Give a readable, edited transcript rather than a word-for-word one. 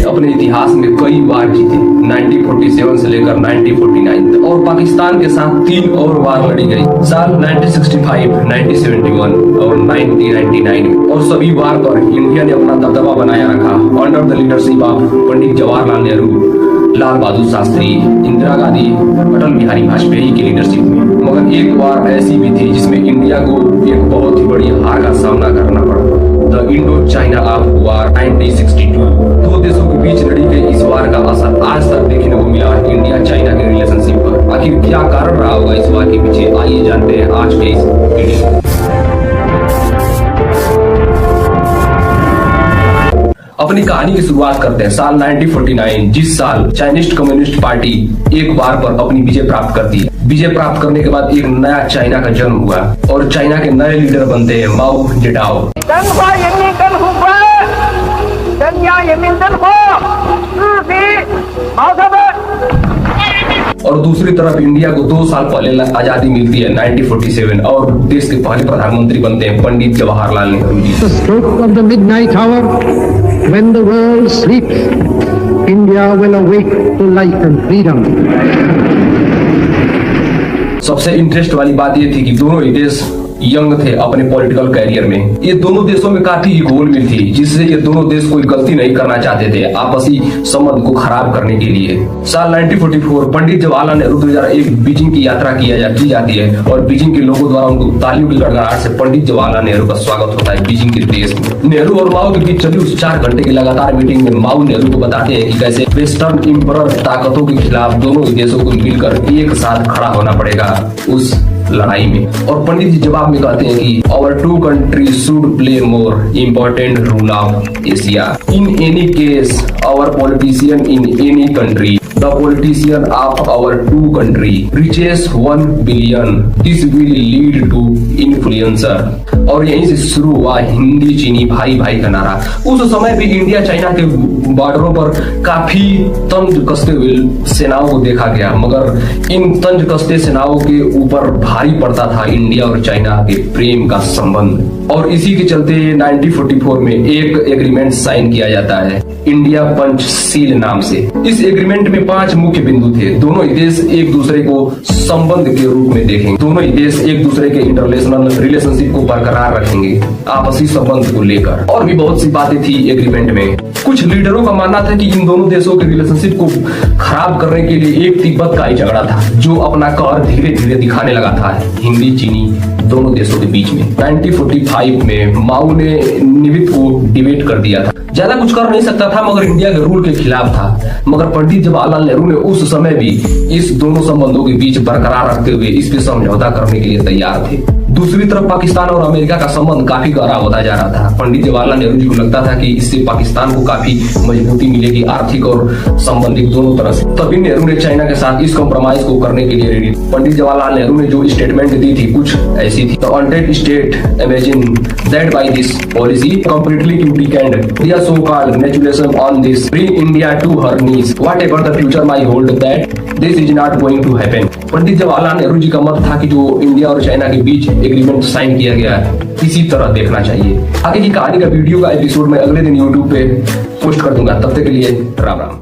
अपने इतिहास में कई बार जीते, 1947 से लेकर 1949 तक, और पाकिस्तान के साथ 3 और बार लड़ी गई, साल 1965, 1971 और 1999 में। और सभी बार पर इंडिया ने अपना दबदबा बनाया रखा under the leadership of Pandit Jawaharlal Nehru, Lal Bahadur Shastri, Indira Gandhi, Atal Bihari Vajpayee की लीडरशिप में। मगर एक बार ऐसी भी थी जिसमें इंडिया को एक बहुत ही बड़ी हार का सामना करना पड़ा, द इंडो चाइना वार 1962। दो देशों के बीच लड़ी गई इस वार का असर आज तक देखने को मिला इंडिया चाइना के रिलेशनशिप पर। आखिर क्या कारण रहा होगा इस वार के पीछे, आइए जानते हैं आज के इस वीडियो में। अपनी कहानी की शुरुआत करते हैं साल 1949, जिस साल चाइनीज कम्युनिस्ट पार्टी एक बार पर अपनी विजय प्राप्त करती है। विजय प्राप्त करने के बाद एक नया चाइना का जन्म हुआ और चाइना के नए लीडर बनते हैं माओ जेडाओ। और दूसरी तरफ इंडिया को 2 साल पहले आजादी मिलती है 1947 और देश के पहले प्रधानमंत्री बनते हैं Pandit Jawaharlal Nehru ji. The stroke of the midnight hour, when the world sleeps, India will awake to life and freedom. सबसे इंटरेस्ट वाली बात ये थी कि दोनों ही देश यंग थे अपने पॉलिटिकल कैरियर में। ये दोनों देशों में काफी घोलमिल थी, जिससे ये दोनों देश कोई गलती नहीं करना चाहते थे आपसी संबंध को खराब करने के लिए। साल 1944 पंडित जवाहरलाल नेहरू 2001 बीजिंग की यात्रा की जाती है और बीजिंग के लोगों द्वारा उनको तालियों की गड़गड़ाहट से पंडित जवाहरलाल नेहरू का स्वागत होता है बीजिंग के देश में। नेहरू और माओ के बीच चली उस 4 घंटे की लगातार मीटिंग में माओ नेहरू को बताते हैं कि कैसे वेस्टर्न इंपरर ताकतों के खिलाफ दोनों देशों को मिलकर एक साथ खड़ा होना पड़ेगा उस लड़ाई में। और पंडित जी जवाब में कहते हैं कि our two countries should play more important role of Asia. In any case, our politician in any country, the politician of our two country reaches 1 billion. This will lead to influencer. और यहीं से शुरू हुआ हिंदी चीनी भाई भाई का नारा। उस समय भी इंडिया चाइना के बॉर्डरों पर काफी तंज कसते हुए सेनाओं को देखा गया, मगर इन तंज कसते सेनाओं के ऊपर भारी पड़ता था इंडिया और चाइना के प्रेम का संबंध। और इसी के चलते 1944 में एक एग्रीमेंट साइन किया जाता है इंडिया पंचशील नाम से। इस एग्रीमेंट में 5 मुख्य बिंदु थे। दोनों ही देश एक दूसरे को संबंध के रूप में देखेंगे, दोनों ही देश एक दूसरे के इंटरनेशनल रिलेशनशिप को बरकरार रखेंगे आपसी संबंध को लेकर। और भी बहुत सी बातें थी एग्रीमेंट में। कुछ लीडरों का मानना था कि इन दोनों देशों के रिलेशनशिप को खराब करने के लिए एक तिब्बत का ही झगड़ा था, जो अपना कहर धीरे धीरे दिखाने लगा था हिंदी चीनी दोनों देशों के बीच में। 1945 में माओ ने निमित्त को डिबेट कर दिया था। ज्यादा कुछ कर नहीं सकता था, मगर इंडिया के रूल के खिलाफ था। मगर पंडित जवाहरलाल नेहरू ने उस समय भी इस दोनों संबंधों के बीच बरकरार रखते हुए इस पे समझौता करने के लिए तैयार थे। दूसरी तरफ पाकिस्तान और अमेरिका का संबंध काफी गहरा होता जा रहा था। पंडित जवाहरलाल नेहरू जी को लगता था कि इससे पाकिस्तान को काफी मजबूती मिलेगी, आर्थिक और संबंधित दोनों तरह से। तभी नेहरू ने चाइना के साथ इस कॉम्प्रोमाइज को करने के लिए रेडी। पंडित जवाहरलाल नेहरू ने जो स्टेटमेंट दी थी कुछ ऐसी थी, the United States imagine that by this policy completely weakened their so-called negotiation on this bring India to her knees. Whatever the future might hold, that this is not going to happen. Pandit Jawaharlal Nehru ji का मत था कि जो India और China के बीच agreement sign किया गया है इसी तरह देखना चाहिए। आगे की कहानी का वीडियो का एपिसोड मैं अगले दिन यूट्यूब पे पोस्ट कर दूंगा। तब तक के लिए राम राम।